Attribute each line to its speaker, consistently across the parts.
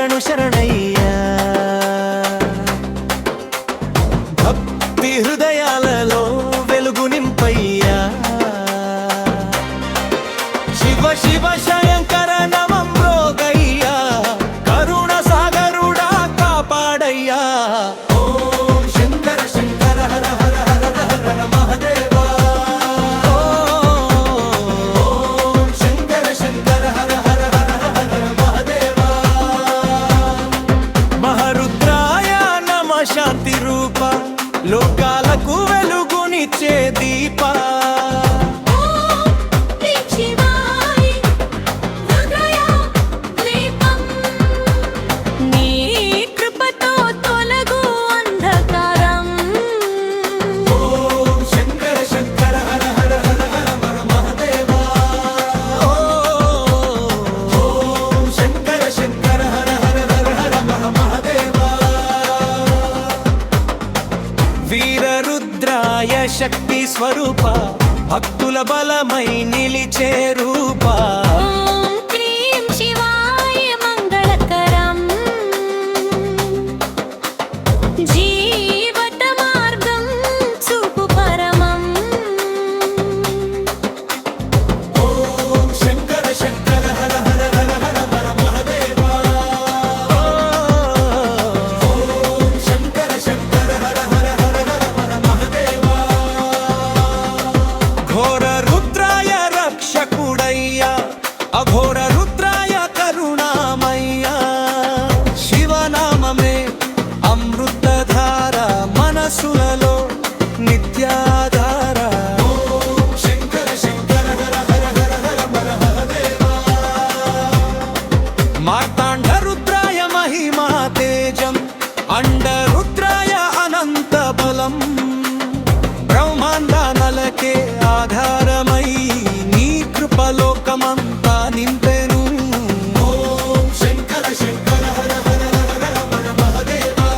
Speaker 1: శరణు శరణయ్యా భక్తి హృదయాలలో వెలుగు నింపయ్యా శివ శివ శంకర నమం రోగయ్యా కరుణ సాగరుడా కాపాడయ్యా ఓం శంకర శంకర హర హర హర హర హర మహదేవా ఓం శంకర శంకర హర హర హర హర హర మహదేవా మహరుద్రాయ నమ శాంతి రూప లోకాలకు వెలుగునిచ్చే దీప వీరరుద్రాయ శక్తి స్వరూప భక్తుల బలమై నిలిచే రూప
Speaker 2: ఓం క్లీం శివాయ మంగళకరం జీవత మార్గం చూపు పరమం
Speaker 1: ఓం శంకర శంకర హర హర హర హర హర మహదేవా ఓం శంకర శంకర హర హర హర హర హర మహదేవా ఘోర రుద్రాయ రక్షకుడయ్యా అఘోర రుద్రాయ కరుణామయ్యా శివనామమే అమృతధార మనసులలో నిత్యాధార ఓం శంకర శంకర హర హర హర హర హర మహదేవా మార్తాండ రుద్రాయ మహిమా తేజం అండ రుద్రాయ అనంత బలం బ్రహ్మాండానలకే ఆధారమై నీ కృపలోకమంతా నింపెను ఓం శంకర శంకర హర హర హర హర హర మహదేవా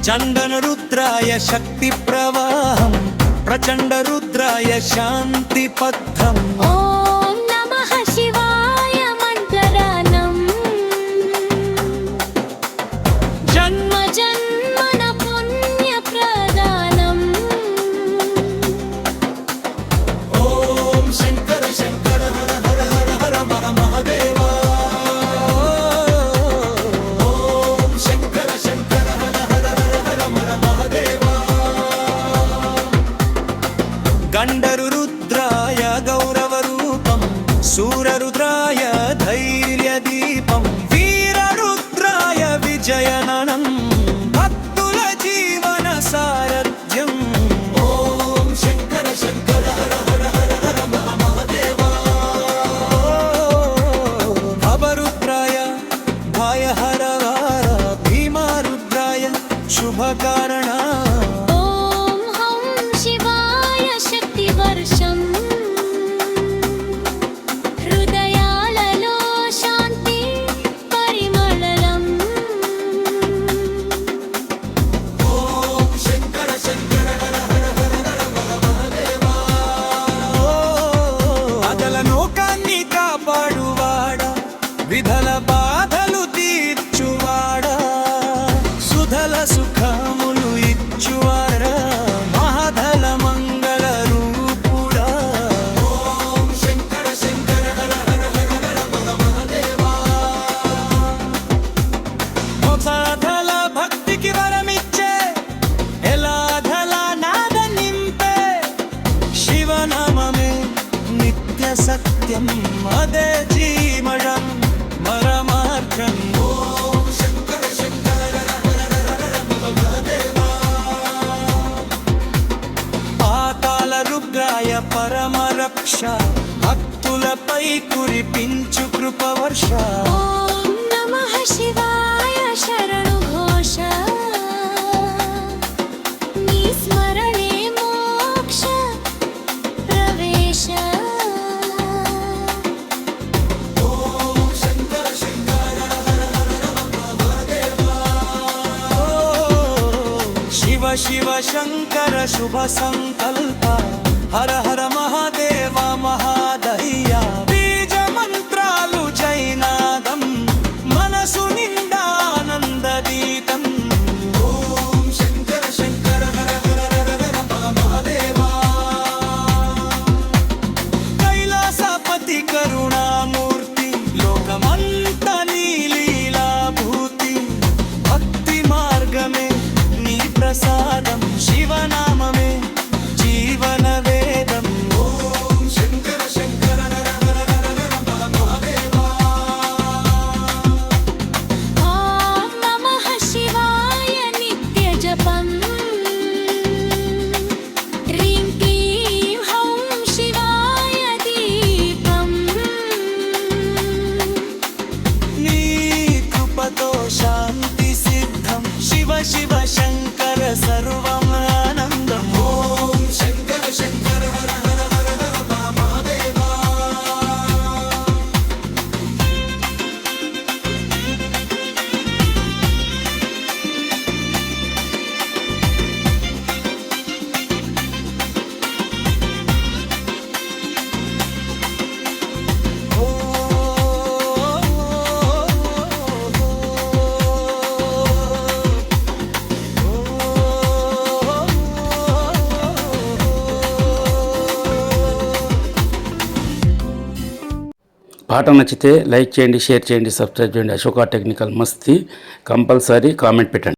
Speaker 1: చండన రుద్రాయ శక్తి ప్రవాహం ప్రచండ రుద్రాయ శాంతి పథం
Speaker 2: ఓం నమః శివాయ మంత్రదానం జన్మ జన్మన పుణ్య ప్రదానం
Speaker 1: ఓం శంకర శంకర హర హర హర హర మహదేవా ఓం శంకర శంకర హర హర హర హర మహదేవా గండరు రుద్రాయ గౌరవ రూపం శూరరుద్రాయ ధైర్య దీపం వీరరుద్రాయ విజయననం భక్తుల జీవన సారథ్యం ఓం శంకర శంకర హర హర హర హర మహదేవా భవరుద్రాయ భయహర వార భీమారుద్రాయ శుభకారణ
Speaker 2: ఓం హం శివాయ శక్తి వర్షం హృదయాలలో శాంతి పరిమళలం
Speaker 1: ఓం శంకర శంకర హర హర హర హర మహదేవా అదల లోకాన్ని కాపాడువాడా విధల బాధలు తీర్చువాడా సుధల సుఖములు ఇచ్చువాడా మహాధల మంగళ రూపుడా ఓం శంకర శంకర హర హర హర హర మహదేవా సాధల భక్తికి వరమిచ్చే ఎలాధల నాద నింపే శివనామమే నిత్య సత్యం అదే జీమడం మరమార్గం ఓం శంకర శంకర హర హర హర హర మహదేవా పాతాళ రుద్రాయ పరమ రక్ష భక్తులపై కురిపించు కృపవర్ష
Speaker 2: ఓం నమః శివాయ శరణు ఘోష నీ స్మరణే మోక్ష ప్రవేశ
Speaker 1: ఓం శంకర శంకర హర హర హర మహదేవా शिव शङ्कर शुभ सङ्कल्प हर हर महादेव महादయ్యా बीज मन्त्रालु जैनादं मनसु निंदा आनन्ददीतं ॐ शङ्कर शङ्कर हर हर हर हर महादेवा कैलासपति करुणामूर्ति लोकमंता नीलीला भूति भक्ति मार्ग में नी प्रसादं शिवनाममे जीवन वेदम् ॐ शङ्कर शङ्कर हर हर हर हर महादेवा
Speaker 2: ॐ नमः शिवाय नित्यजपम् ह्रीं क्लीं हौं शिवाय दीपम्
Speaker 1: నీ కృపతో శాంతి సిద్ధం శివ శివ శంకర సర్వం ఆనందం ఓం శంకర శంకర హర హర హర హర మహాదేవా
Speaker 3: పాట నచ్చితే లైక్ చేయండి, షేర్ చేయండి, సబ్స్క్రైబ్ చేయండి. అశోక టెక్నికల్ మస్తీ కంపల్సరీ కామెంట్ పెట్టండి.